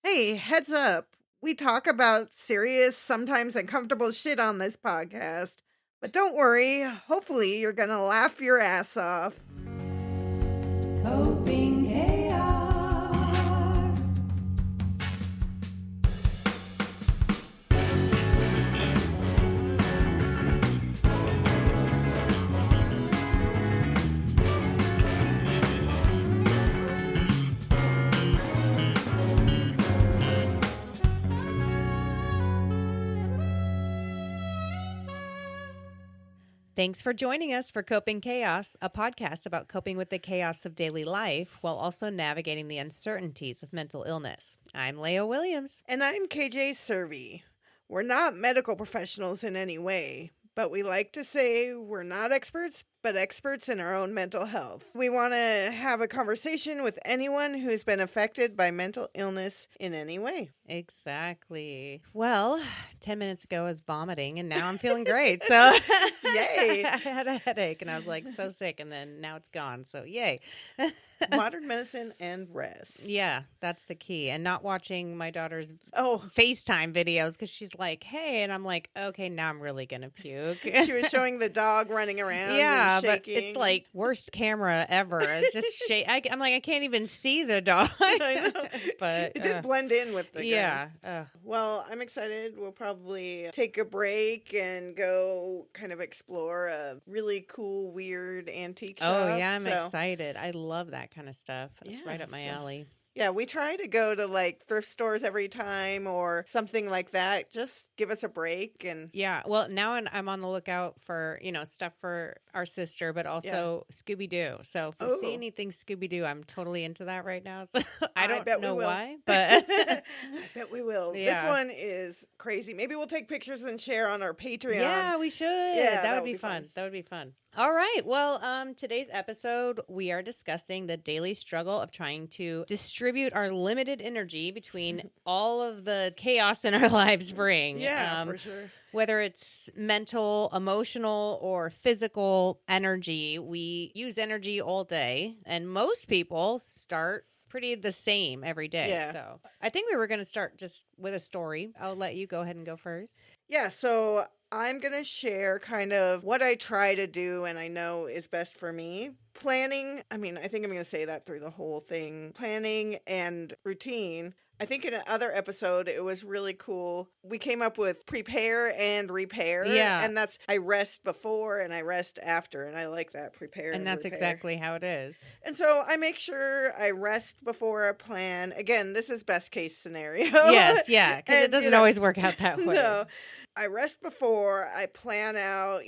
Hey, heads up. We talk about serious, sometimes uncomfortable shit on this podcast. But don't worry, hopefully you're going to laugh your ass off. Coping chaos. Thanks for joining us for Coping Chaos, a podcast about coping with the chaos of daily life while also navigating the uncertainties of mental illness. I'm Leo Williams. And I'm KJ Servey. We're not medical professionals in any way, but we like to say we're not experts, but experts in our own mental health. We want to have a conversation with anyone who's been affected by mental illness in any way. Exactly. Well, 10 minutes ago I was vomiting and now I'm feeling great. So Yay. I had a headache and I was like so sick and then now it's gone. So yay. Modern medicine and rest. Yeah, that's the key. And not watching my daughter's Oh, FaceTime videos because she's like, hey, and I'm like, okay, now I'm really going to puke. she was showing the dog running around. Yeah, and but shaking. it's like worst camera ever. It's just I'm like, I can't even see the dog. I know. But It did blend in with the yeah. Well, I'm excited. We'll probably take a break and go kind of explore a really cool, weird antique shop. Oh, yeah, I'm So, excited. I love that kind of stuff. That's right Yeah, up my so- alley. Yeah, we try to go to like thrift stores every time or something like that. Just give us a break. And Yeah, well, now I'm on the lookout for, stuff for our sister, but also Scooby-Doo. So if you see Oh. anything Scooby-Doo, I'm totally into that right now. So I I don't bet we know will. why, but I bet we will. Yeah. This one is crazy. Maybe we'll take pictures and share on our Patreon. yeah, we should. Yeah, that would be fun. That would be fun. All right. Well, today's episode, we are discussing the daily struggle of trying to distribute our limited energy between all of the chaos in our lives bring. Yeah, for sure. Whether it's mental, emotional, or physical energy, we use energy all day, and most people start pretty the same every day. Yeah. So I think we were going to start just with a story. I'll let you go ahead and go first. Yeah, so I'm going to share kind of what I try to do and I know is best for me. Planning, I think I'm going to say that through the whole thing. Planning and routine. I think in another episode, it was really cool. We came up with prepare and repair. Yeah. And that's, I rest before and I rest after. And I like that, prepare And that's repair. exactly how it is. And so I make sure I rest before I plan. Again, this is best case scenario. Yes, yeah, because it And, doesn't always work out that way. No. I rest before I plan out,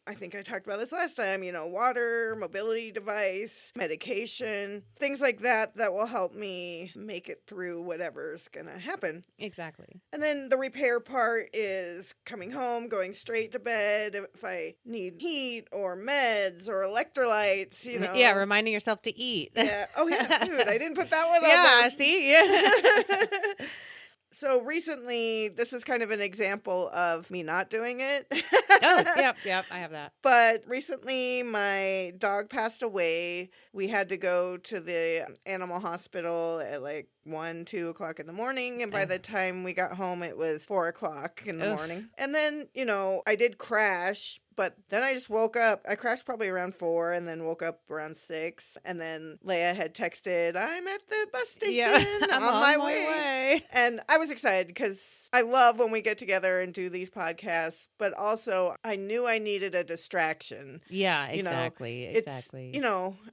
I think I talked about this last time, water, mobility device, medication, things like that will help me make it through whatever's going to happen. Exactly. And then the repair part is coming home, going straight to bed if I need heat or meds or electrolytes, Yeah, reminding yourself to eat. Yeah. Oh, yeah, food. I didn't put that one on Yeah, there. see? Yeah. So recently, this is kind of an example of me not doing it. Oh, yep, I have that. But recently, my dog passed away. We had to go to the animal hospital at like 1, 2 o'clock in the morning. And by the time we got home, it was 4 o'clock in the Oof. morning. And then, I did crash. But then I just woke up. I crashed probably around 4 and then woke up around 6. And then Leia had texted, I'm at the bus station I'm on my way. And I was excited because I love when we get together and do these podcasts. But also, I knew I needed a distraction. Yeah, exactly. Exactly.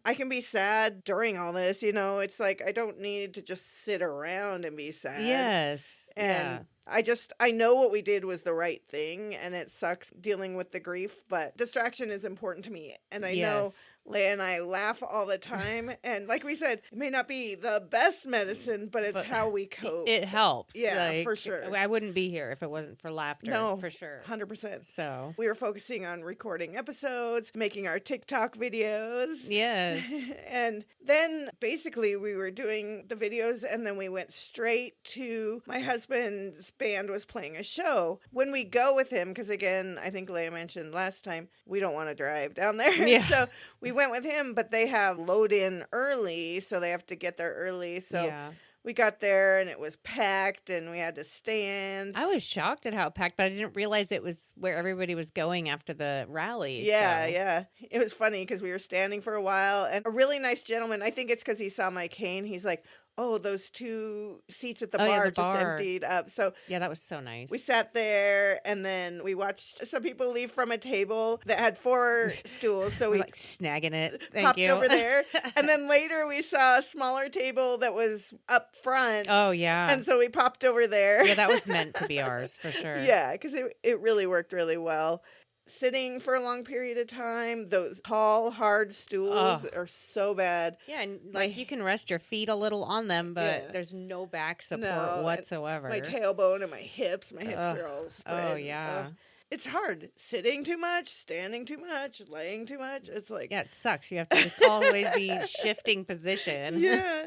I can be sad during all this. It's like I don't need to just sit around and be sad. Yes. And I know what we did was the right thing, and it sucks dealing with the grief, but distraction is important to me. And I know Leia and I laugh all the time. And like we said, it may not be the best medicine, but it's how we cope. It helps. Yeah, for sure. I wouldn't be here if it wasn't for laughter. No, for sure. 100%. So, We were focusing on recording episodes, making our TikTok videos. yes. And then basically we were doing the videos and then we went straight to my husband's band was playing a show. When we go with him, because again, I think Leia mentioned last time, we don't want to drive down there. Yeah. So we went with him, but they have load in early, so they have to get there early. So yeah. we got there and it was packed and we had to stand. I was shocked at how packed, but I didn't realize it was where everybody was going after the rally. Yeah, So. yeah. It was funny because we were standing for a while and a really nice gentleman, I think it's because he saw my cane, he's like, oh, those 2 seats at the Oh, yeah, bar the just bar. emptied up. So Yeah, that was so nice. we sat there and then we watched some people leave from a table that had 4 stools. So We're we like snagging it. Thank hopped you. over there. And then later we saw a smaller table that was up front. Oh, yeah. And so we popped over there. Yeah, that was meant to be ours for sure. Yeah, because it really worked really well. Sitting for a long period of time, those tall, hard stools Ugh. are so bad. Yeah, and like you can rest your feet a little on them, but Yeah. there's no back support No, and whatsoever. My tailbone and my hips Ugh. are all spread. Oh, yeah. It's hard. Sitting too much, standing too much, laying too much. It's like... Yeah, it sucks. You have to just always be shifting position. Yeah.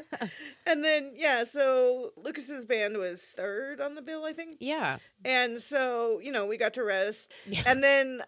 And then, yeah, so Lucas's band was 3rd on the bill, I think. Yeah. And so, we got to rest. Yeah. And then,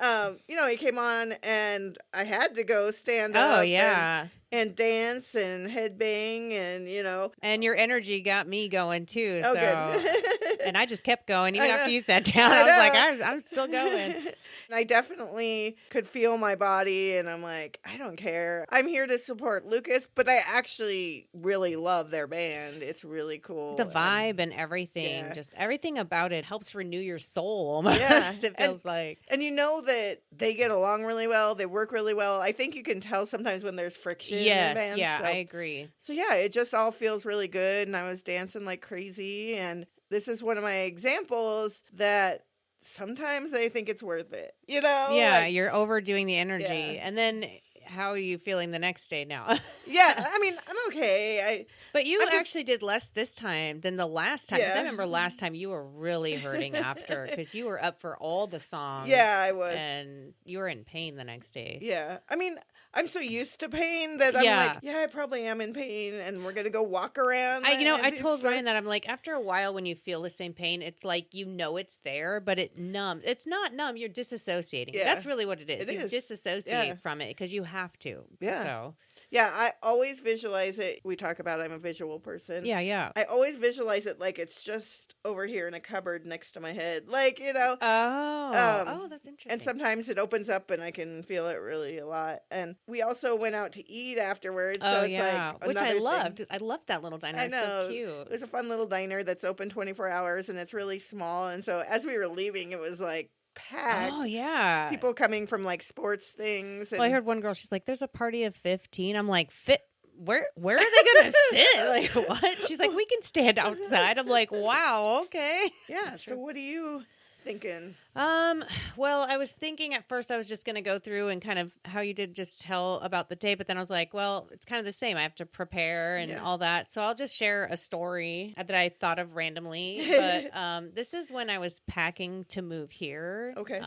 he came on and I had to go stand up. Oh, yeah. And dance and headbang and, And your energy got me going too. Oh, so. good. And I just kept going even I after know. you sat down. I I was like, know. I'm still going. And I definitely could feel my body and I'm like, I don't care. I'm here to support Lucas, but I actually really love their band. It's really cool. The vibe and everything, Yeah. just everything about it helps renew your soul almost. Yeah. It feels like. And you know that they get along really well. They work really well. I think you can tell sometimes when there's friction in Yes, bands. yeah, So, I agree. so yeah, it just all feels really good. And I was dancing like crazy. And this is one of my examples that sometimes I think it's worth it. Yeah, like- you're overdoing the energy. Yeah. And then how are you feeling the next day now? yeah, I mean, I'm okay. But you I'm just- actually did less this time than the last time. 'Cause Yeah. I remember last time you were really hurting after because you were up for all the songs. Yeah, I was. And you were in pain the next day. Yeah. I mean, I'm so used to pain that I'm Yeah. like, yeah, I probably am in pain and we're going to go walk around. I and do told stuff. Ryan that I'm like, after a while, when you feel the same pain, it's like it's there, but it numbs. It's not numb. You're disassociating. Yeah. That's really what it is. It You is. disassociate Yeah. from it because you have to. Yeah. So Yeah, I always visualize it. We talk about I'm a visual person. yeah. I always visualize it like it's just over here in a cupboard next to my head. Like, Oh, that's interesting. and sometimes it opens up and I can feel it really a lot. And we also went out to eat afterwards. So it's like which I another loved. thing. I loved that little diner. I It's know. so cute. It was a fun little diner that's open 24 hours and it's really small. And so as we were leaving, it was like packed. Oh yeah. People coming from like sports things. And Well, I heard one girl. She's like, "There's a party of 15." I'm like, "Fit? Where are they gonna sit? Like what?" She's like, "We can stand outside." I'm like, "Wow, okay." Yeah. That's So true. what are you thinking? Well, I was thinking at first I was just gonna go through and kind of how you did just tell about the day, but then I was like, well, it's kind of the same. I have to prepare and Yeah. all that. So I'll just share a story that I thought of randomly. But this is when I was packing to move here. Okay.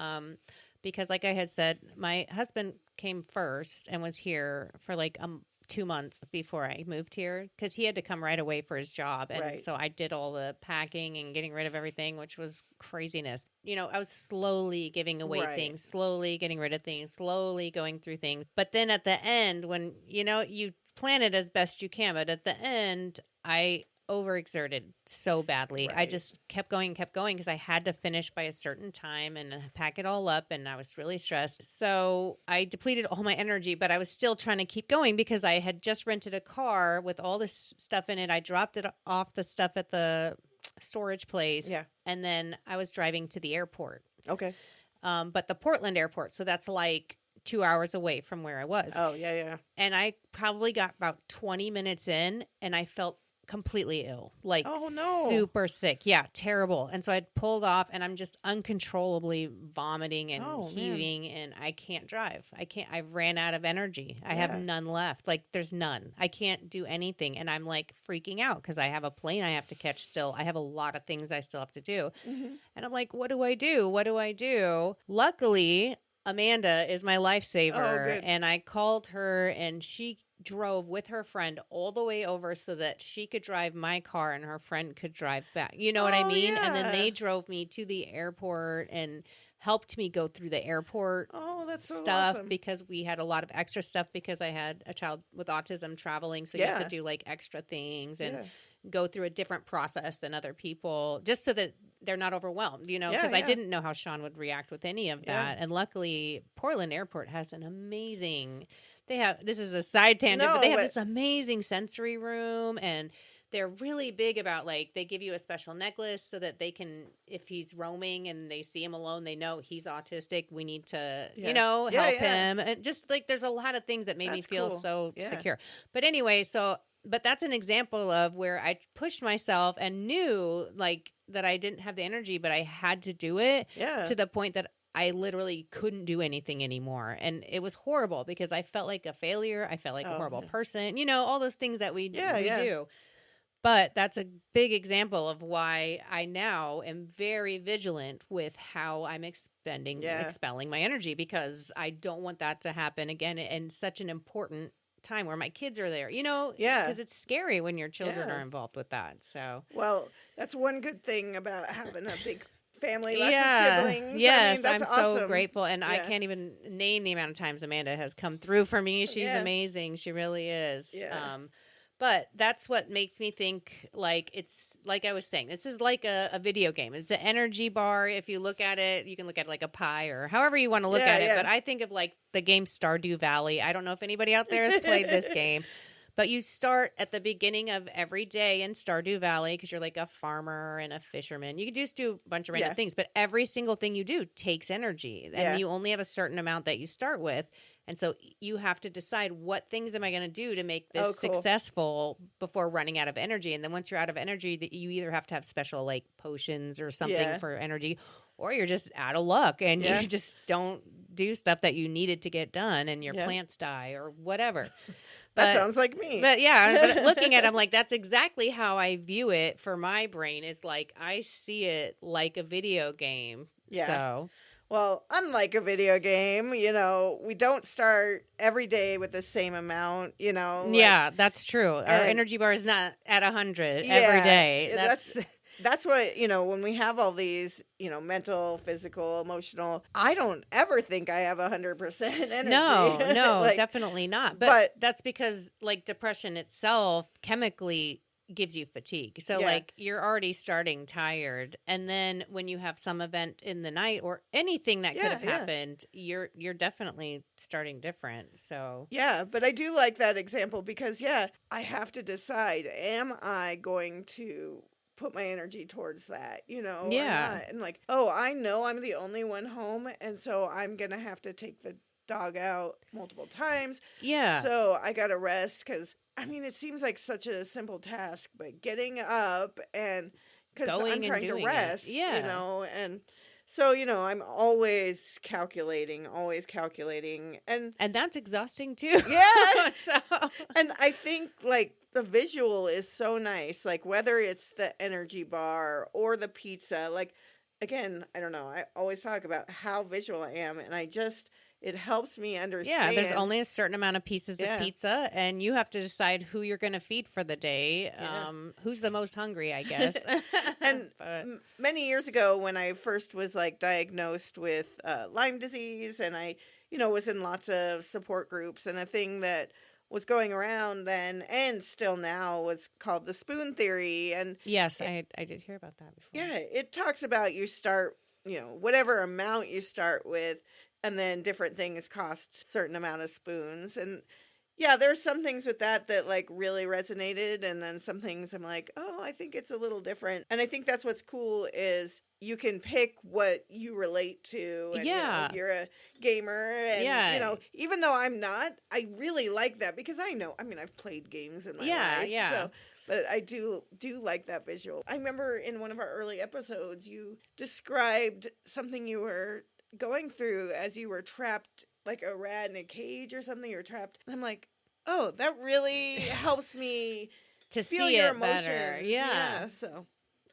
Because like I had said, my husband came first and was here for like 2 months before I moved here because he had to come right away for his job. And Right. so I did all the packing and getting rid of everything, which was craziness. I was slowly giving away Right. things, slowly getting rid of things, slowly going through things. But then at the end, when, you plan it as best you can, but at the end, I overexerted so badly. I Right. just kept going because I had to finish by a certain time and pack it all up, and I was really stressed. So I depleted all my energy, but I was still trying to keep going because I had just rented a car with all this stuff in it. I dropped it off the stuff at the storage place. Yeah. And then I was driving to the airport. Okay. But the Portland airport, so that's like 2 hours away from where I was. Oh, yeah. And I probably got about 20 minutes in and I felt completely ill, like Oh, no. super sick. Yeah, terrible. And so I pulled off and I'm just uncontrollably vomiting and Oh, man. heaving and I can't drive. I ran out of energy. I have Yeah. none left. Like there's none. I can't do anything. And I'm like freaking out because I have a plane I have to catch still. I have a lot of things I still have to do. Mhm. And I'm like, what do I do? What do I do? Luckily, Amanda is my lifesaver. Oh, good. And I called her and she drove with her friend all the way over so that she could drive my car and her friend could drive back. You know what I Oh, mean? And then yeah. they drove me to the airport and helped me go through the airport Oh, that's so stuff awesome. because we had a lot of extra stuff because I had a child with autism traveling. So you Yeah. have to do like extra things. And Yeah. go through a different process than other people, just so that they're not overwhelmed, Yeah, because I yeah. didn't know how Sean would react with any of Yeah. that. And luckily, Portland Airport has an amazing, they have, this is a side tangent, but they No, have but this amazing sensory room, and they're really big about, like, they give you a special necklace so that they can, if he's roaming and they see him alone, they know he's autistic. We need to, yeah. Yeah, help yeah. him. And just like, there's a lot of things that made me That's feel cool. so Yeah. secure. But anyway, but that's an example of where I pushed myself and knew, like, that I didn't have the energy, but I had to do it Yeah. to the point that I literally couldn't do anything anymore. And it was horrible because I felt like a failure. I felt like a horrible Yeah. person, all those things that we Yeah. do. But that's a big example of why I now am very vigilant with how I'm expelling my energy, because I don't want that to happen again in such an important time where my kids are there, Yeah. because it's scary when your children Yeah. are involved with that. So, Well, that's one good thing about having a big family, lots yeah, of siblings. yes, that's I'm awesome. so grateful, and I Yeah. can't even name the amount of times Amanda has come through for me. She's Yeah. amazing. She really is. Yeah. But that's what makes me think, like, it's like I was saying, this is like a video game. It's an energy bar. If you look at it, you can look at it like a pie or however you want to look Yeah, at it. yeah. But I think of like the game Stardew Valley. I don't know if anybody out there has played this game. But you start at the beginning of every day in Stardew Valley because you're like a farmer and a fisherman. You can just do a bunch of random Yeah. things, but every single thing you do takes energy. And Yeah. you only have a certain amount that you start with. And so you have to decide, what things am I going to do to make this Oh, cool. successful before running out of energy. And then once you're out of energy, that you either have to have special like potions or something Yeah. for energy, or you're just out of luck and Yeah. you just don't do stuff that you needed to get done and your Yeah. plants die or whatever. That sounds like me. But yeah, but looking at it, I'm like, that's exactly how I view it for my brain, is like, I see it like a video game. Yeah. So, Well, unlike a video game, we don't start every day with the same amount, yeah, that's true. Our and- energy bar is not at 100 Yeah, every day. That's what, when we have all these, mental, physical, emotional, I don't ever think I have 100% energy. No, Like, definitely not. But but- that's because like depression itself chemically gives you fatigue. So Yeah. like you're already starting tired, and then when you have some event in the night or anything that could Yeah, have yeah. happened, you're definitely starting different. So Yeah, but I do like that example because, I have to decide, am I going to put my energy towards that, or Yeah. not? And like, oh, I know I'm the only one home, and so I'm going to have to take the dog out multiple times. yeah. So I got to rest because, it seems like such a simple task, but getting up and because Going I'm and trying to doing it. rest, Yeah. and so, I'm always calculating, and And that's exhausting too. yeah, So and I think like the visual is so nice, like whether it's the energy bar or the pizza, like again, I don't know, I always talk about how visual I am, and it helps me understand. yeah, there's only a certain amount of pieces Yeah. of pizza, and you have to decide who you're going to feed for the day. Yeah. Who's the most hungry, I guess. And But- many years ago when I first was like diagnosed with Lyme disease, and I, was in lots of support groups, and a thing that was going around then and still now was called the spoon theory. And yes, I did hear about that before. yeah, it talks about you start, whatever amount you start with, and then different things cost certain amount of spoons. And yeah, there's some things with that like really resonated, and then some things I'm like, oh, I think it's a little different. And I think that's what's cool is you can pick what you relate to. And, Yeah. you're a gamer, and Yeah. even though I'm not, I really like that because I know. I've played games in my life, Yeah. so. But I do like that visual. I remember in one of our early episodes, you described something you were going through as you were trapped, like a rat in a cage or something. You're trapped. And I'm like, oh, that really helps me To feel see your it emotions. better. Yeah. So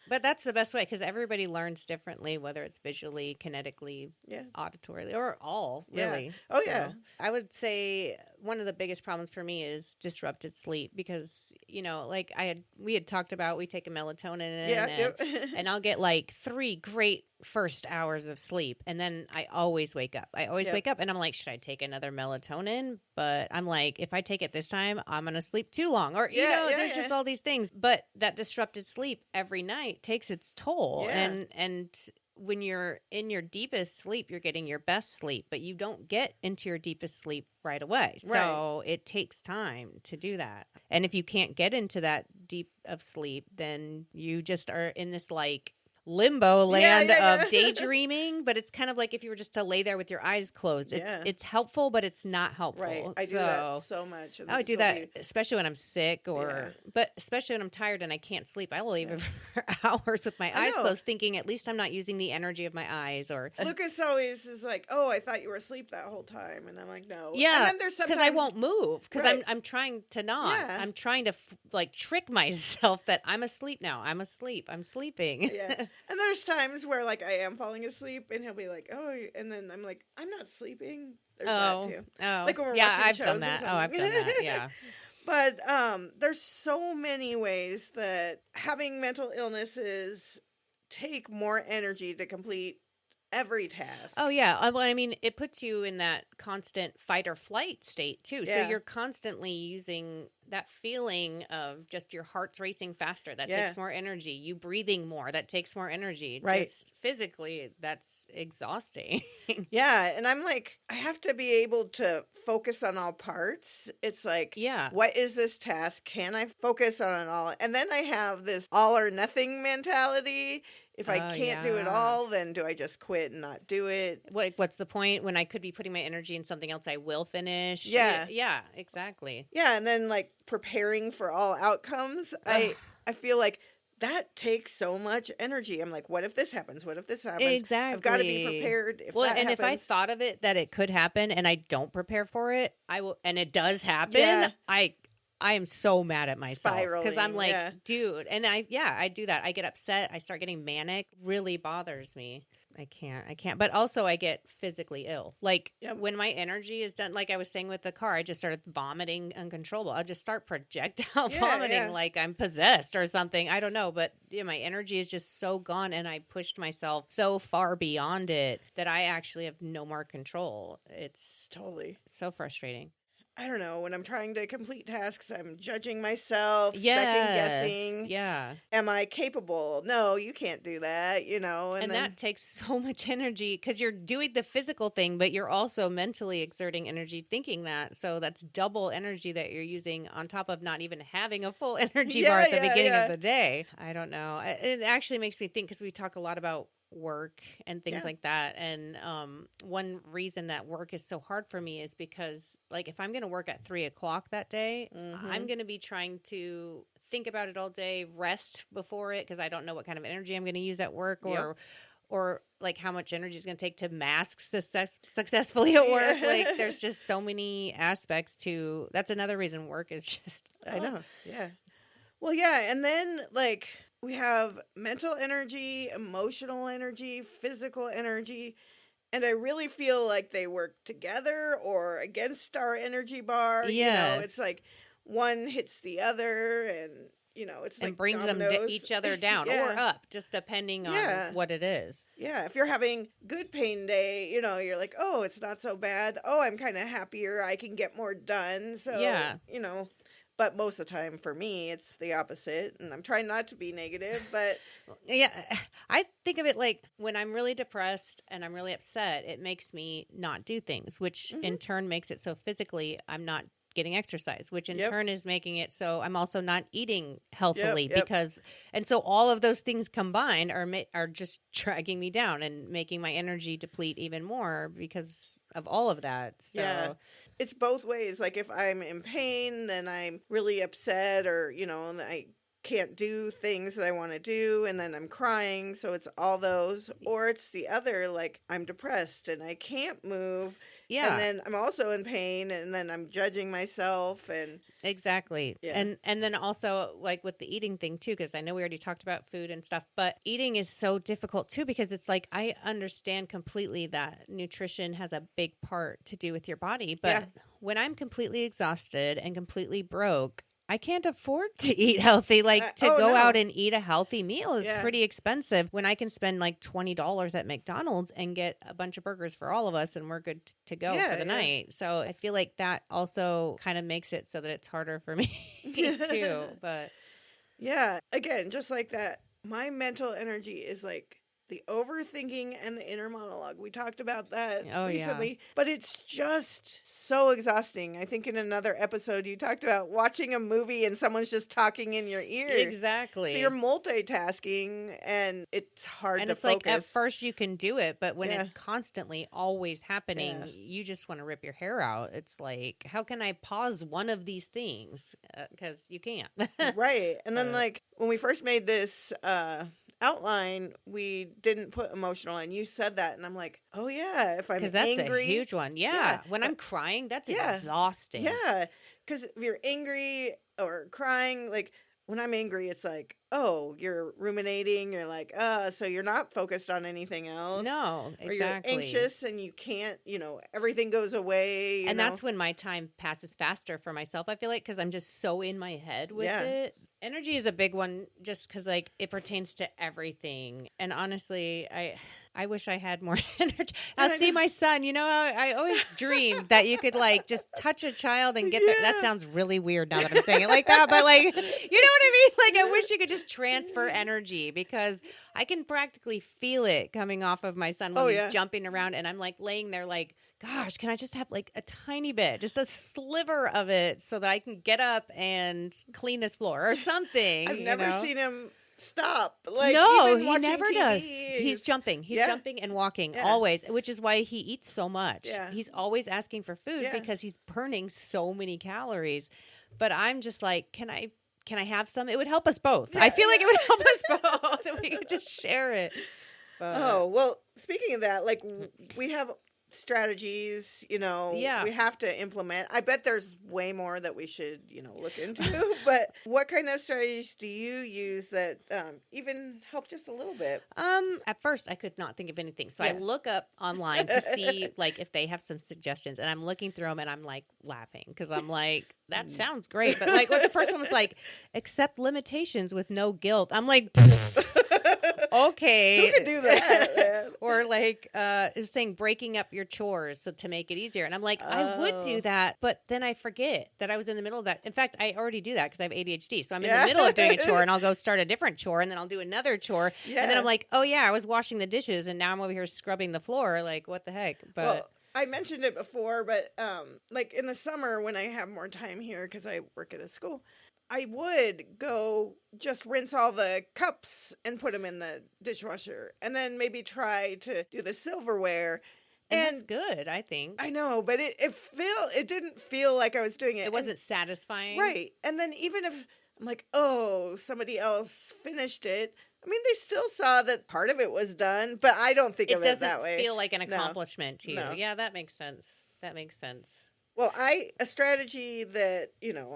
But that's the best way, because everybody learns differently, whether it's visually, kinetically, yeah. auditorily, or all, Yeah. really. Oh, yeah. I would say one of the biggest problems for me is disrupted sleep, because, like we had talked about, we take a melatonin Yeah. and I'll get like 3 great first hours of sleep. And then I always wake up. I always wake up and I'm like, should I take another melatonin? But I'm like, if I take it this time, I'm going to sleep too long. Or, there's just all these things. But that disrupted sleep every night takes its toll. Yeah. And when you're in your deepest sleep, you're getting your best sleep, but you don't get into your deepest sleep right away. So it takes time to do that. And if you can't get into that deep of sleep, then you just are in this like limbo land of daydreaming, but it's kind of like if you were just to lay there with your eyes closed. It's helpful, but it's not helpful. Right. I do that so much. I would do that especially when I'm sick but especially when I'm tired and I can't sleep. I will leave it for hours with my eyes closed thinking at least I'm not using the energy of my eyes. Or Lucas always is like, oh, I thought you were asleep that whole time. And I'm like, no. Yeah. And then there's sometimes because I won't move because I'm trying to not. Yeah. I'm trying to like trick myself that I'm asleep now. I'm asleep. I'm sleeping. Yeah. And there's times where like I am falling asleep and he'll be like, oh, and then I'm like, I'm not sleeping. There's that too. Oh, like when we're yeah, watching I've shows done that. Oh, I've done that. Yeah. But there's so many ways that having mental illnesses take more energy to complete every task. Oh, yeah. Well, I mean, it puts you in that constant fight or flight state, too. Yeah. So you're constantly using that feeling of just your heart's racing faster. That takes more energy. You breathing more. That takes more energy. Right. Just physically, that's exhausting. Yeah. And I'm like, I have to be able to focus on all parts. It's like, what is this task? Can I focus on it all? And then I have this all or nothing mentality. If I can't do it all, then do I just quit and not do it? What's the point when I could be putting my energy in something else I will finish? Yeah. Yeah, exactly. Yeah, and then like preparing for all outcomes, I feel like that takes so much energy. I'm like, what if this happens? What if this happens? Exactly. I've got to be prepared if that happens. If I thought of it that it could happen and I don't prepare for it, I will, and it does happen, I am so mad at myself because I'm like, dude, and I do that. I get upset. I start getting manic. Really bothers me. I can't. But also I get physically ill. Like when my energy is done, like I was saying with the car, I just started vomiting uncontrollable. I'll just start projectile vomiting like I'm possessed or something. I don't know. But my energy is just so gone and I pushed myself so far beyond it that I actually have no more control. It's totally so frustrating. I don't know. When I'm trying to complete tasks, I'm judging myself, second guessing. Yeah. Am I capable? No, you can't do that, And then, that takes so much energy because you're doing the physical thing, but you're also mentally exerting energy thinking that. So that's double energy that you're using on top of not even having a full energy bar at the beginning of the day. I don't know. It actually makes me think because we talk a lot about work and things like that, and one reason that work is so hard for me is because like if I'm going to work at 3:00 that day, I'm going to be trying to think about it all day, rest before it because I don't know what kind of energy I'm going to use at work or like how much energy is going to take to mask successfully at work. Like there's just so many aspects to that's another reason work is just I know. Well, and then like we have mental energy, emotional energy, physical energy, and I really feel like they work together or against our energy bar. Yes. It's like one hits the other and, it's like brings dominoes. them each other down or up, just depending on what it is. Yeah. If you're having good pain day, you're like, oh, it's not so bad. Oh, I'm kind of happier. I can get more done. So, But most of the time for me, it's the opposite. And I'm trying not to be negative, but... I think of it like when I'm really depressed and I'm really upset, it makes me not do things, which in turn makes it so physically I'm not getting exercise, which in turn is making it so I'm also not eating healthily because... And so all of those things combined are just dragging me down and making my energy deplete even more because of all of that. So... It's both ways. Like if I'm in pain, then I'm really upset or, and I can't do things that I want to do and then I'm crying. So it's all those. Or it's the other, like I'm depressed and I can't move. Yeah. And then I'm also in pain and then I'm judging myself and exactly. Yeah. And then also like with the eating thing too, because I know we already talked about food and stuff, but eating is so difficult too because it's like I understand completely that nutrition has a big part to do with your body, but when I'm completely exhausted and completely broke, I can't afford to eat healthy. Like to Oh, go out no. and eat a healthy meal is Yeah. pretty expensive when I can spend like $20 at McDonald's and get a bunch of burgers for all of us and we're good to go for Yeah, the yeah. night. So I feel like that also kind of makes it so that it's harder for me too. But Yeah. Again, just like that, my mental energy is like the overthinking and the inner monologue. We talked about that oh yeah. recently, but it's just so exhausting. I think in another episode you talked about watching a movie and someone's just talking in your ear. Exactly. So you're multitasking and it's hard and to it's like at focus. first you can do it, but when Yeah. it's constantly always happening, Yeah. you just want to rip your hair out. It's like, how can I pause one of these things? Because you can't. Right. And then But- like when we first made this outline, we didn't put emotional, and you said that, and I'm like, oh yeah, if I'm Because that's angry, a huge one. Yeah. Yeah. When I'm crying, that's Yeah. exhausting. yeah, because if you're angry or crying, like when I'm angry, it's like, oh, you're ruminating, you're like, so you're not focused on anything else. No, Or exactly. you're anxious and you can't, everything goes away. And that's when my time passes faster for myself, I feel like, because I'm just so in my head with Yeah. it. Energy is a big one just because, like, it pertains to everything. And honestly, I wish I had more energy. I'll see my son. I always dreamed that you could, like, just touch a child and get there. That Yeah. sounds really weird now that I'm saying it like that. But, like, you know what I mean? Like, I wish you could just transfer energy because I can practically feel it coming off of my son when Oh, he's yeah. jumping around. And I'm, like, laying there, like, gosh, can I just have like a tiny bit, just a sliver of it so that I can get up and clean this floor or something? I've never seen him stop. Like, no, even he watching never TV, does. He's jumping. He's Yeah. jumping and walking Yeah. always, which is why he eats so much. Yeah. He's always asking for food Yeah. because he's burning so many calories. But I'm just like, can I have some? It would help us both. I Yeah, feel like yeah. it would help us both if we could just share it. But, Oh, well, speaking of that, like we have strategies, Yeah. we have to implement. I bet there's way more that we should, look into. But what kind of strategies do you use that even help just a little bit? At first I could not think of anything. So I Yeah. look up online to see like if they have some suggestions, and I'm looking through them and I'm like laughing because I'm like, that sounds great. But like what the first one was like, accept limitations with no guilt. I'm like, okay. Who could do that, man? Or like is saying breaking up your chores so to make it easier. And I'm like, I would do Oh. that, but then I forget that I was in the middle of that. In fact, I already do that because I have ADHD. So I'm in Yeah. the middle of doing a chore and I'll go start a different chore and then I'll do another chore. Yeah. And then I'm like, oh yeah, I was washing the dishes and now I'm over here scrubbing the floor. Like, what the heck? But Well, I mentioned it before, but like in the summer when I have more time here because I work at a school, I would go just rinse all the cups and put them in the dishwasher, and then maybe try to do the silverware. and that's good, I think. I know, but it didn't feel like I was doing it. It wasn't satisfying. right. And then even if I'm like, oh, somebody else finished it. I mean, they still saw that part of it was done, but I don't think It of it doesn't that way. feel like an No. accomplishment to you. No. Yeah, that makes sense. That makes sense. Well, a strategy that,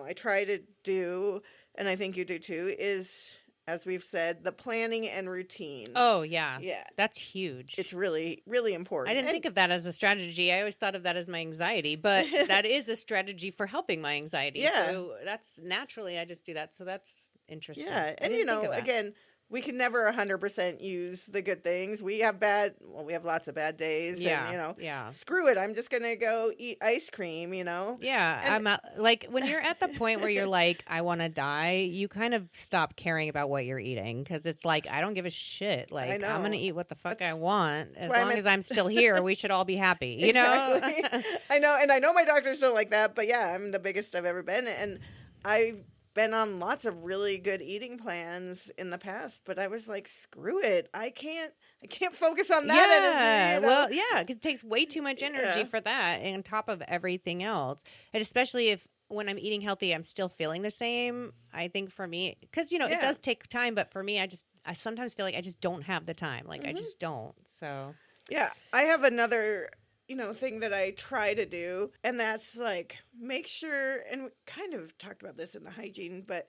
I try to do, and I think you do too, is, as we've said, the planning and routine. Oh, yeah. Yeah. That's huge. It's really, really important. I didn't And- think of that as a strategy. I always thought of that as my anxiety, but that is a strategy for helping my anxiety. Yeah. So that's naturally, I just do that. So that's interesting. Yeah. I And, didn't think of that. again, we can never 100% use the good things. We have lots of bad days. Yeah. And, Yeah. screw it. I'm just going to go eat ice cream, Yeah, And- like when you're at the point where you're like, I want to die, you kind of stop caring about what you're eating because it's like, I don't give a shit. Like, I'm know. going to eat what the fuck I That's want. As why long I'm as I'm still here, we should all be happy, you know? Exactly. I know. And I know my doctors don't like that, but yeah, I'm the biggest I've ever been. And I've been on lots of really good eating plans in the past, but I was like, screw it. I can't focus on that energy. Well, yeah, because it takes way too much energy Yeah. for that on top of everything else. And especially if when I'm eating healthy, I'm still feeling the same. I think for me, because, it Yeah. does take time, but for me, I sometimes feel like I just don't have the time. Like, I just don't. So, Yeah, I have another, thing that I try to do, and that's like make sure, and we kind of talked about this in the hygiene, but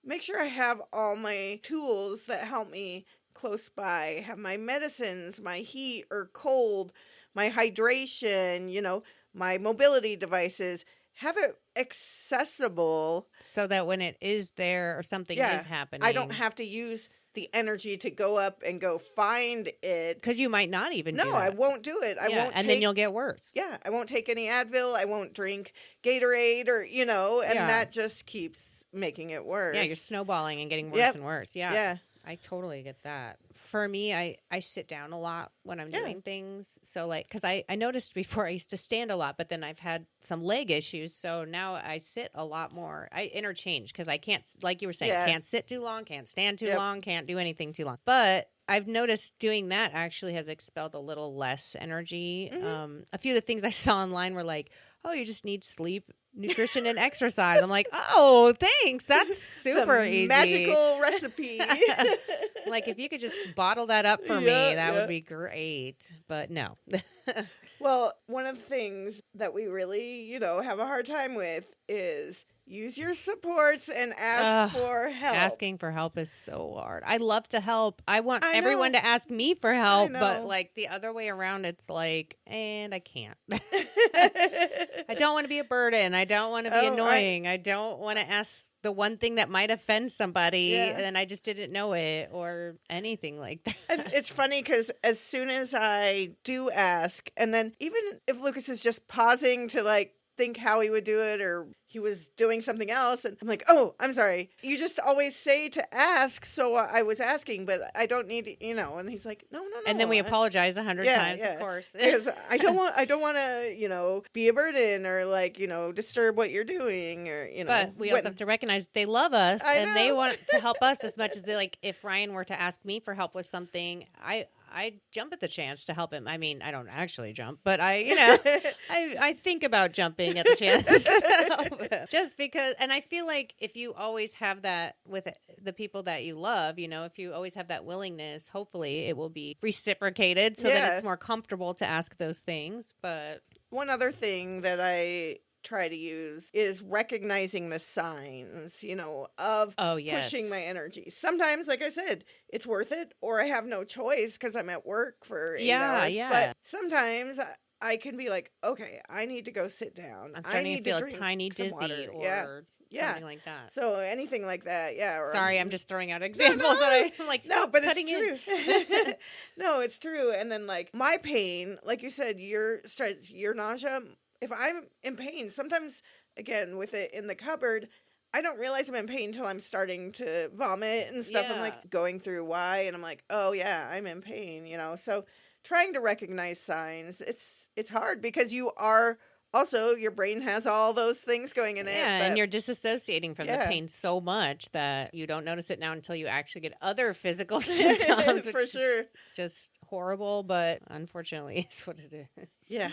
make sure I have all my tools that help me close by, have my medicines, my heat or cold, my hydration, my mobility devices, have it accessible. So that when it is there or something Yeah. is happening, I don't have to use the energy to go up and go find it. because you might not even do No, I that. won't do it. I Yeah, won't and take then you'll get worse. Yeah, I won't take any Advil. I won't drink Gatorade or, and Yeah. that just keeps making it worse. Yeah, you're snowballing and getting worse Yep. and worse. Yeah. Yeah. I totally get that. For me, I sit down a lot when I'm Yeah. doing things. So, like, because I noticed before I used to stand a lot, but then I've had some leg issues. So now I sit a lot more. I interchange because I can't, like you were saying, Yeah. can't sit too long, can't stand too Yep. long, can't do anything too long. But I've noticed doing that actually has expelled a little less energy. Mhm. A few of the things I saw online were like, oh, you just need sleep, nutrition, and exercise. I'm like, oh, thanks. That's super The easy. magical recipe. Like, if you could just bottle that up for me, Yeah, that yeah. would be great. But no. Well, one of the things that we really, have a hard time with is use your supports and ask Ugh, for help. Asking for help is so hard. I love to help. I want I everyone know. to ask me for help, but know. like the other way around, it's like, and I can't. I don't want to be a burden. I don't want to be Oh, annoying. I don't want to ask the one thing that might offend somebody Yeah. and I just didn't know it or anything like that. And it's funny because as soon as I do ask, and then even if Lucas is just pausing to like think how he would do it or he was doing something else, and I'm like, oh, I'm sorry. You just always say to ask, so I was asking, but I don't need to, and he's like, no. And then we apologize 100 Yeah, times, yeah. of course. Because I don't want to, be a burden or like, disturb what you're doing or, But we also have to recognize they love us I and they know. want to help us as much as they like. If Ryan were to ask me for help with something, I jump at the chance to help him. I mean, I don't actually jump, but I think about jumping at the chance to help him. Just because. And I feel like if you always have that with the people that you love, if you always have that willingness, hopefully it will be reciprocated so that Yeah. it's more comfortable to ask those things. But One other thing that I try to use is recognizing the signs, of pushing my energy. Sometimes, like I said, it's worth it, or I have no choice because I'm at work for 8 hours. Yeah. But sometimes I can be like, okay, I need to go sit down. I'm I starting need to feel drink tiny some dizzy water. or Yeah. something like that. So anything like that, yeah. Or Sorry, I'm just throwing out examples that I'm like, no, stop but cutting it's in. true. No, it's true. And then like my pain, like you said, your stress, your nausea. If I'm in pain, sometimes again with it in the cupboard, I don't realize I'm in pain until I'm starting to vomit and stuff. I'm Yeah. like going through why, and I'm like, oh yeah, I'm in pain. So trying to recognize signs, it's hard because you are. Also, your brain has all those things going in it. Yeah, and but- you're disassociating from the Yeah. pain so much that you don't notice it now until you actually get other physical symptoms, which For sure. is just horrible, but unfortunately it's what it is. Yeah.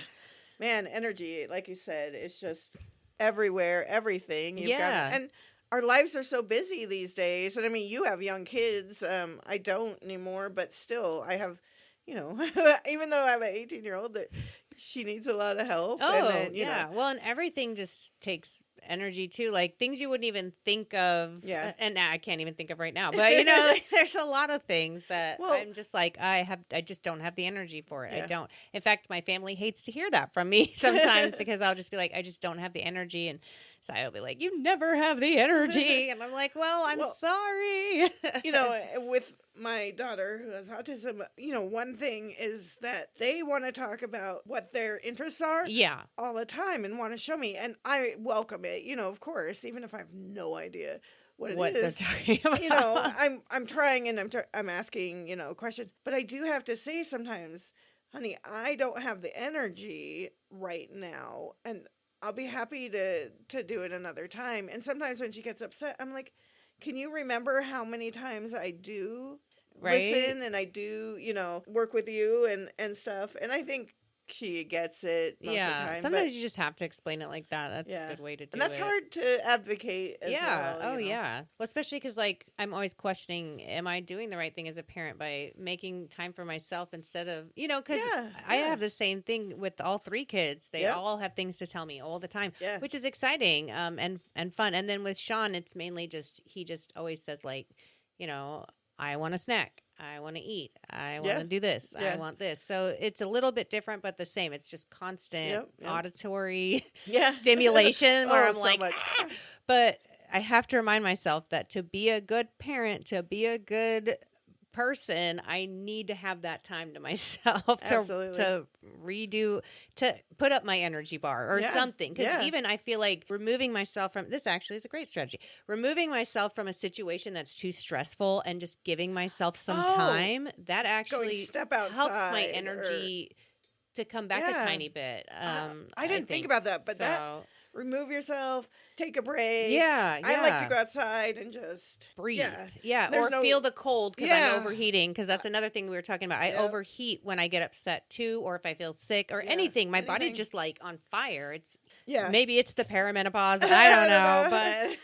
Man, energy, like you said, it's just everywhere, everything. Yeah. And our lives are so busy these days. And I mean, you have young kids. I don't anymore, but still, I have, even though I have an 18-year-old, that she needs a lot of help. Oh, and then, yeah. Well, and everything just takes energy too. Like things you wouldn't even think of. Yeah. And I can't even think of right now. But there's a lot of things that Well- I'm just like, I just don't have the energy for it. Yeah. I don't. In fact, my family hates to hear that from me sometimes because I'll just be like, I just don't have the energy. And so I'll be like, you never have the energy. And I'm like, well, I'm Well, sorry. With my daughter who has autism, one thing is that they want to talk about what their interests are Yeah. all the time and want to show me. And I welcome it, of course, even if I have no idea what They're is. talking about. I'm trying and I'm asking, questions. But I do have to say sometimes, honey, I don't have the energy right now. And I'll be happy to do it another time. And sometimes when she gets upset, I'm like, can you remember how many times I do Right? listen and I do, work with you and stuff? And I think she gets it most of the time. Sometimes but, you just have to explain it like that. That's a good way to do it. and that's hard to advocate as Yeah. well. Oh, yeah. Well, especially because, like, I'm always questioning, am I doing the right thing as a parent by making time for myself instead of, because I have the same thing with all 3 kids. They Yep. all have things to tell me all the time, Yeah. which is exciting and fun. And then with Sean, it's mainly just, he just always says, like, I want a snack. I want to eat. I want Yeah. to do this. I Yeah. want this. So it's a little bit different, but the same. It's just constant Yep. auditory Yeah. stimulation where Oh, I'm so like, much. ah! But I have to remind myself that to be a good parent, to be a good person, I need to have that time to myself Absolutely. to redo, to put up my energy bar or Yeah. something. Because Yeah. even I feel like removing myself from this actually is a great strategy. Removing myself from a situation that's too stressful and just giving myself some Oh, time, that Going actually step helps my outside or energy to come back a yeah. tiny bit. I didn't think about that, but that so. remove yourself, take a break. Yeah, I like to yeah. go outside and just Breathe. Yeah. Yeah. There's Or no feel the cold because Yeah. I'm overheating. Because that's another thing we were talking about. I Yep. overheat when I get upset too, or if I feel sick or Yeah. anything. My body's Anything. just like on fire. It's Yeah. maybe it's the perimenopause. I don't know,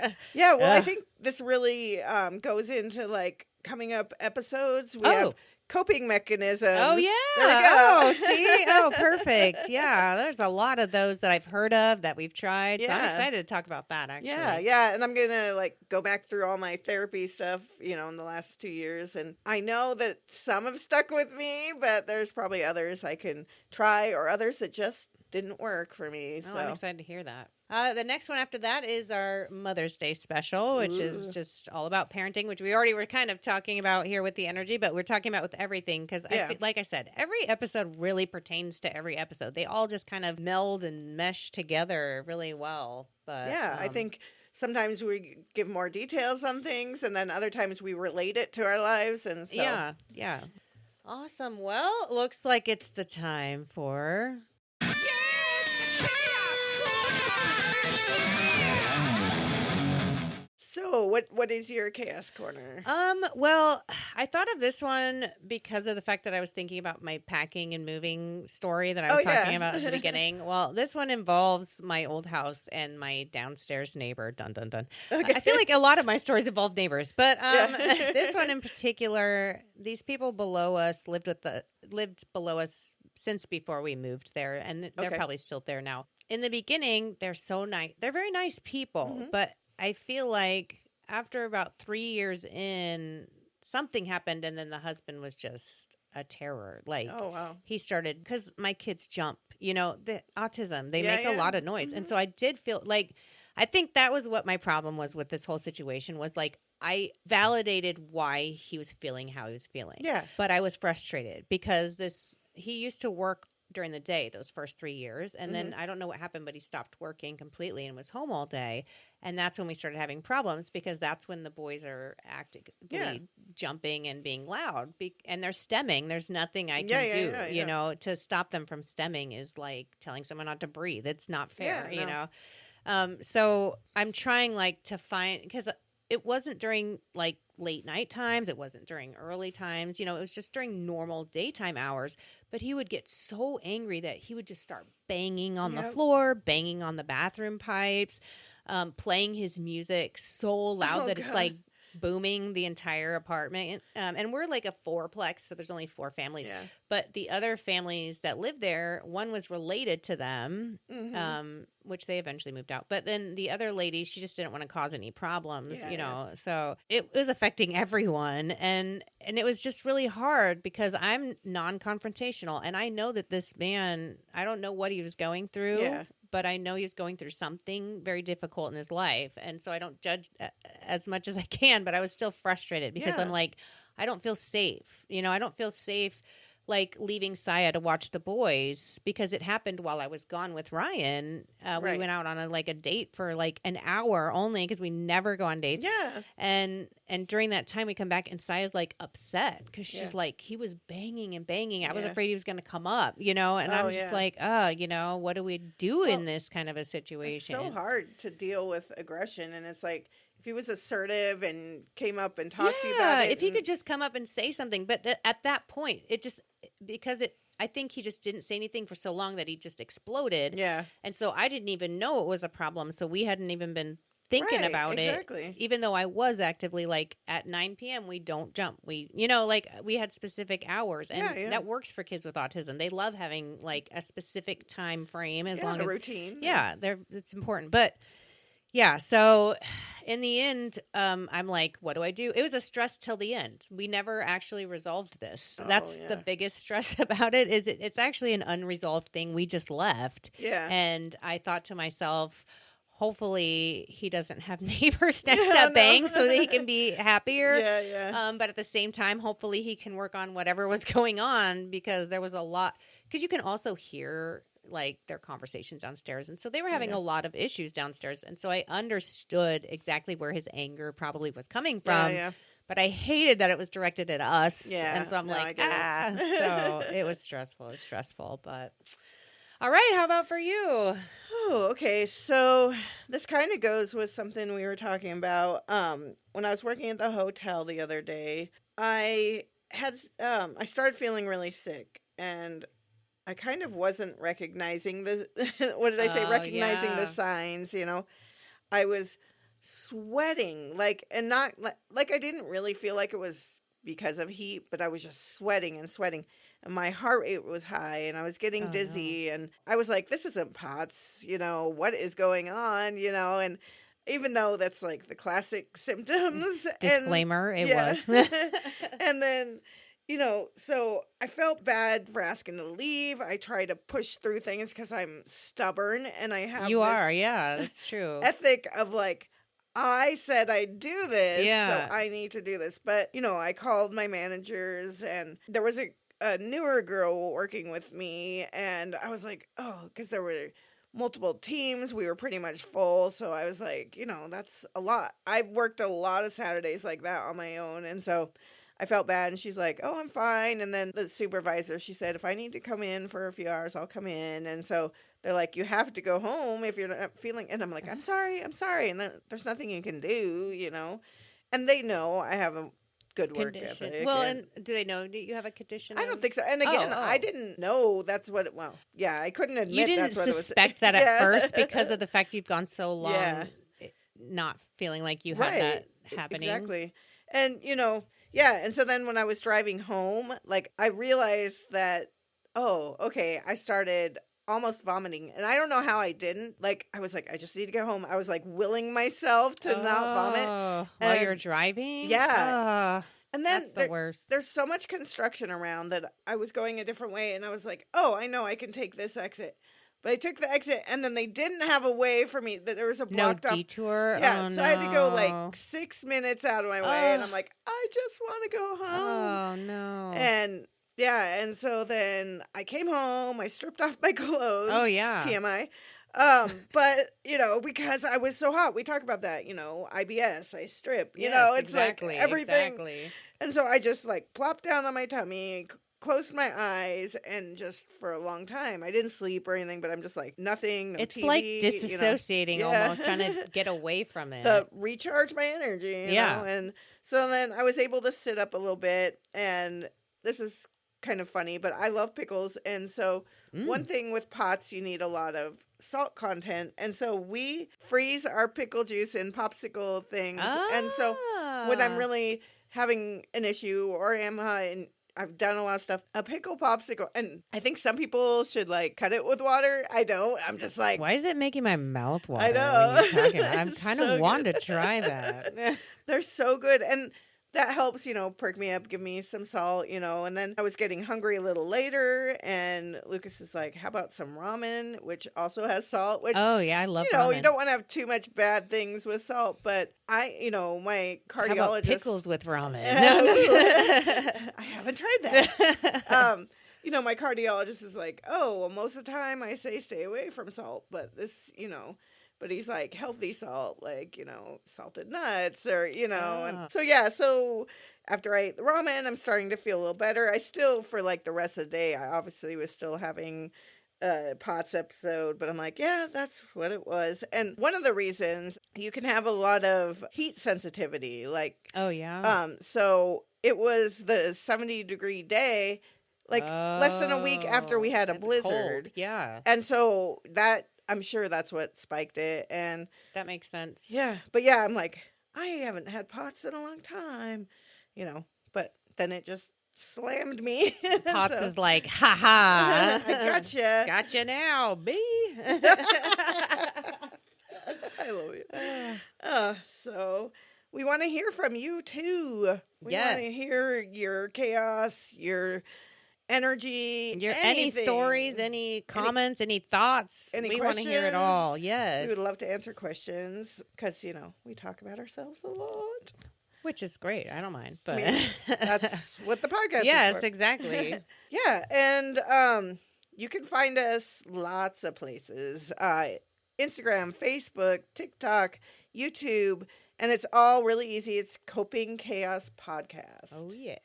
but Yeah, well, I Ugh. think this really goes into like coming up episodes. We Oh. have coping mechanisms. Oh yeah. There we go. Oh, see? Oh, perfect. Yeah. There's a lot of those that I've heard of that we've tried. So I'm Yeah. excited to talk about that actually. Yeah, and I'm gonna like go back through all my therapy stuff, in the last 2 years, and I know that some have stuck with me, but there's probably others I can try, or others that just didn't work for me. Oh, So I'm excited to hear that. The next one after that is our Mother's Day special, which is Ooh. just all about parenting, which we already were kind of talking about here with the energy, but we're talking about with everything because, Yeah. like I said, every episode really pertains to every episode. They all just kind of meld and mesh together really well. But yeah, I think sometimes we give more details on things, and then other times we relate it to our lives, and so yeah. Awesome. Well, looks like it's the time for. So what is your chaos corner? Well, I thought of this one because of the fact that I was thinking about my packing and moving story that I was talking about at the beginning. Well, this one involves my old house and my downstairs neighbor. Dun dun dun. Okay. I feel like a lot of my stories involve neighbors, but Yeah. this one in particular, these people below us lived below us since before we moved there, and they're Okay. probably still there now. In the beginning, they're so nice. They're very nice people, Mhm. but I feel like after about 3 years in, something happened, and then the husband was just a terror. Like, Oh wow. he started, because my kids jump, the autism, they Yeah, make a yeah. lot of noise. And so I did feel like, I think that was what my problem was with this whole situation was like, I validated why he was feeling how he was feeling. Yeah. But I was frustrated because he used to work during the day those first 3 years. And then I don't know what happened, but he stopped working completely and was home all day. And that's when we started having problems because that's when the boys are actively jumping and being loud. And they're stemming. There's nothing I can do, you know, to stop them from stemming is like telling someone not to breathe. It's not fair, Yeah, you no. know? So I'm trying like to find, because it wasn't during like late night times. It wasn't during early times. It was just during normal daytime hours. But he would get so angry that he would just start banging on the floor, banging on the bathroom pipes, playing his music so loud that it's God. like booming the entire apartment. And we're like a fourplex, so there's only 4 families. Yeah. But the other families that lived there, one was related to them, which they eventually moved out. But then the other lady, she just didn't want to cause any problems, Yeah, you know. So it was affecting everyone. And it was just really hard because I'm non-confrontational. And I know that this man, I don't know what he was going through. Yeah. But I know he was going through something very difficult in his life. And so I don't judge as much as I can, but I was still frustrated because Yeah. I'm like, I don't feel safe. I don't feel safe like leaving Saya to watch the boys because it happened while I was gone with Ryan. We Right. went out on a date for like an hour only because we never go on dates. Yeah. And during that time we come back and Saya's like upset because she's Yeah. like, he was banging and banging. I was Yeah. afraid he was going to come up, and I'm Oh, just yeah. like, what do we do Well, in this kind of a It's situation? so hard to deal with aggression, and it's like if he was assertive and came up and talked to you about it. If he and- could just come up and say something. But at that point, I think he just didn't say anything for so long that he just exploded. Yeah. And so I didn't even know it was a problem. So we hadn't even been thinking Right, about exactly. it. Even though I was actively like at 9 p.m., we don't jump. We had specific hours. And Yeah. that works for kids with autism. They love having like a specific time frame as long a as routine. yeah, it's important. But Yeah. So in the end, I'm like, what do I do? It was a stress till the end. We never actually resolved this. Oh, That's the yeah. biggest stress about it. It's actually an unresolved thing. We just left, Yeah. and I thought to myself, hopefully he doesn't have neighbors next Yeah, that bang, so that he no. can be happier. Yeah, yeah. But at the same time, hopefully he can work on whatever was going on, because there was a lot. Because you can also hear like their conversations downstairs, and so they were Oh, having yeah. a lot of issues downstairs, and so I understood exactly where his anger probably was coming Yeah, from. yeah. But I hated that it was directed at us, and Yeah. so I'm No, I like, get it. so it was stressful. It was stressful, but all right. How about for you? Oh, okay. So this kind of goes with something we were talking about. When I was working at the hotel the other day, I started feeling really sick, and I kind of wasn't recognizing the what did I say? Oh Recognizing the yeah. signs, I was sweating like, and not like I didn't really feel like it was because of heat, but I was just sweating and sweating, and my heart rate was high, and I was getting Oh no. dizzy, and I was like, this isn't POTS, what is going on, and even though that's like the classic symptoms, and Disclaimer, it yeah. was. And then so I felt bad for asking to leave. I try to push through things because I'm stubborn, and I have You are, this yeah, that's true. ethic of like, I said I'd do this, so Yeah. I need to do this. But, I called my managers, and there was a newer girl working with me, and I was like, oh, because there were multiple teams. We were pretty much full. So I was like, that's a lot. I've worked a lot of Saturdays like that on my own. And so I felt bad, and she's like, oh, I'm fine. And then the supervisor, she said, if I need to come in for a few hours, I'll come in. And so they're like, you have to go home if you're not feeling. And I'm like, I'm sorry. And then there's nothing you can do. And they know I have a good work Condition. ethic. Well, And and do they know that you have a condition? I don't of- think so. And Oh, again, I oh. didn't know that's what well, yeah, I couldn't You admit didn't that's what it was. suspect that at Yeah. first because of the fact you've gone so long Yeah. not feeling like you had Right. that happening. Exactly. And yeah, and so then when I was driving home, like I realized that, oh, okay, I started almost vomiting, and I don't know how I didn't. Like I was like, I just need to go home. I was like willing myself to not vomit. Oh, while And you're driving? yeah. Oh, And then that's the worst. there's so much construction around that I was going a different way, and I was like, oh, I know I can take this exit. But I took the exit, and then they didn't have a way for me. That there was a No blocked off. detour? Yeah, Oh, so I had to go no. like 6 minutes out of my way, and Oh. I'm like, I just want to go home. Oh, no. And yeah, and so then I came home, I stripped off my clothes. Oh, yeah. TMI. But because I was so hot, we talk about that, IBS, I strip, Yes, it's exactly, like everything. Exactly. And so I just like plopped down on my tummy, closed my eyes, and just for a long time, I didn't sleep or anything, but I'm just like nothing. No It's TV, like disassociating Yeah. almost, trying to get away from it. to recharge my energy. Yeah. And so then I was able to sit up a little bit, and this is kind of funny, but I love pickles, and so one thing with pots, you need a lot of salt content, and so we freeze our pickle juice in popsicle things. And so when I'm Ah. really having an issue or am high, and I've done a lot of stuff, a pickle popsicle, and I think some people should like cut it with water. I don't. I'm just like, Why is it making my mouth water I know. when you're talking about it? I'm It's kind so of wanting good. to try that. they're so good, and that helps, perk me up, give me some salt, and then I was getting hungry a little later, and Lucas is like, how about some ramen, which also has salt, which, Oh, yeah, I love you ramen. don't want to have too much bad things with salt, but my How about cardiologist. pickles with ramen? I haven't tried that. My cardiologist is like, oh, well, most of the time I say stay away from salt, but this, but he's like healthy salt, like, salted nuts or, and so, yeah. So after I ate the ramen, I'm starting to feel a little better. I still, for like the rest of the day, I obviously was still having POTS episode, but I'm like, yeah, that's what it was. And one of the reasons, you can have a lot of heat sensitivity, like, Oh, yeah. so it was the 70-degree day, like less than a week after we had a It's blizzard. cold. Yeah, And so I'm sure that's what spiked it. And that makes sense. yeah, but yeah, I'm like, I haven't had POTS in a long time, but then it just slammed me. Potts So, is like, ha ha. I gotcha. Gotcha now, B. I love you. So we want to hear from you too. We want to Yes. hear your chaos, your energy, Any anything. stories, any comments, any thoughts. any We want to hear it questions? all. Yes. We would love to answer questions because, we talk about ourselves a lot. Which is great. I don't mind. But I mean, that's what the podcast is yes, for. exactly. Yeah, and you can find us lots of places. Instagram, Facebook, TikTok, YouTube, and it's all really easy. It's Coping Chaos Podcast. Oh, yeah.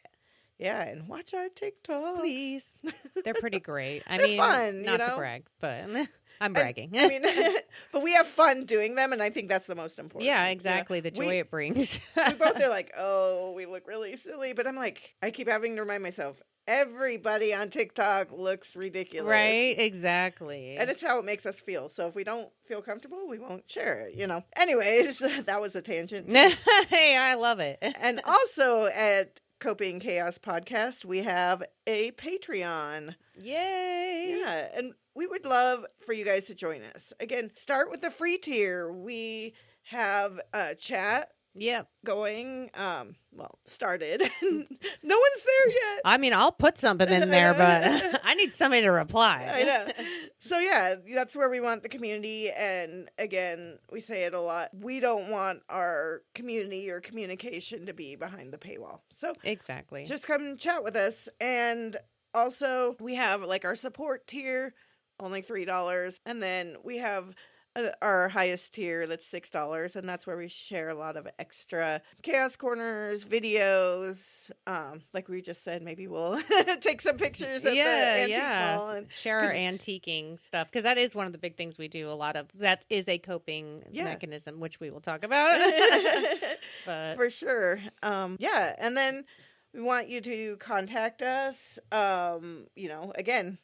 Yeah, and watch our TikTok. Please. They're pretty great. I They're mean, fun, not to brag, but I'm bragging. But we have fun doing them, and I think that's the most important. Yeah, exactly. The joy it brings. We both are like, oh, we look really silly. But I'm like, I keep having to remind myself, everybody on TikTok looks ridiculous. Right, exactly. And it's how it makes us feel. So if we don't feel comfortable, we won't share it. Anyways, that was a tangent. Hey, I love it. And also at Coping Chaos Podcast, we have a Patreon. Yay. Yeah, and we would love for you guys to join us. Again, start with the free tier. We have a chat going, started. No one's there yet. I mean, I'll put something in there, but I need somebody to reply. I know. So yeah, that's where we want the community. And again, we say it a lot. We don't want our community or communication to be behind the paywall. So exactly. Just come and chat with us. And also we have like our support tier, only $3. And then we have our highest tier, that's $6, and that's where we share a lot of extra chaos corners, videos. Like we just said, maybe we'll take some pictures of the antique mall and share our antiquing stuff, because that is one of the big things we do. A lot of that is a coping mechanism, which we will talk about. But for sure, and then we want you to contact us. Again,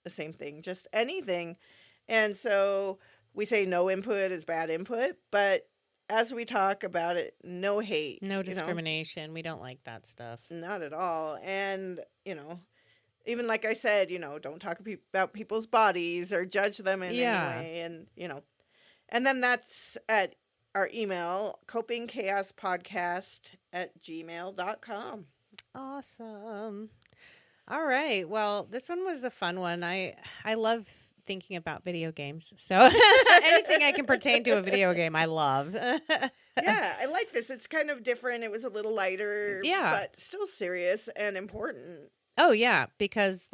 the same thing, just anything, and so. We say no input is bad input, but as we talk about it, no hate. No discrimination. We don't like that stuff. Not at all. And, even like I said, don't talk about people's bodies or judge them in any way. And, and then that's at our email, copingchaospodcast@gmail.com. Awesome. All right. Well, this one was a fun one. I love thinking about video games, so anything I can pertain to a video game I love. Yeah, I like this. It's kind of different. It was a little lighter, but still serious and important. Oh yeah, because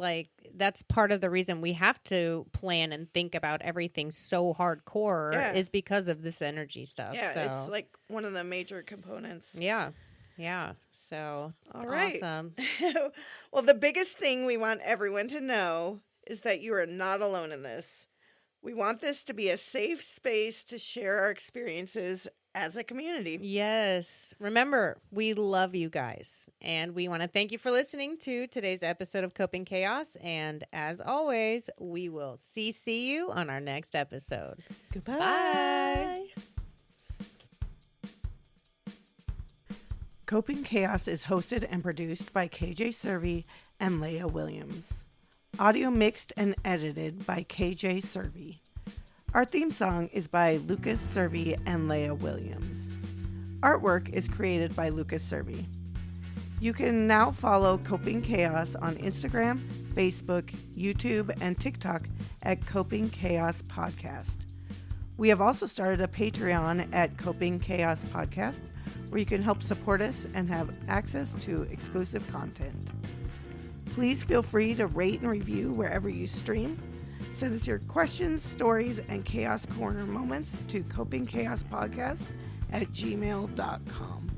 that's part of the reason we have to plan and think about everything so hardcore is because of this energy stuff. Yeah, it's like one of the major components. Yeah. So all right. Awesome. Well, the biggest thing we want everyone to know is that you are not alone in this. We want this to be a safe space to share our experiences as a community. Yes. Remember, we love you guys. And we want to thank you for listening to today's episode of Coping Chaos. And as always, we will see you on our next episode. Goodbye. Bye. Coping Chaos is hosted and produced by KJ Servey and Leah Williams. Audio mixed and edited by KJ Servey. Our theme song is by Lucas Servey and Leah Williams. Artwork is created by Lucas Servey. You can now follow Coping Chaos on Instagram, Facebook, YouTube, and TikTok at Coping Chaos Podcast. We have also started a Patreon at Coping Chaos Podcast, where you can help support us and have access to exclusive content. Please feel free to rate and review wherever you stream. Send us your questions, stories, and Chaos Corner moments to copingchaospodcast@gmail.com.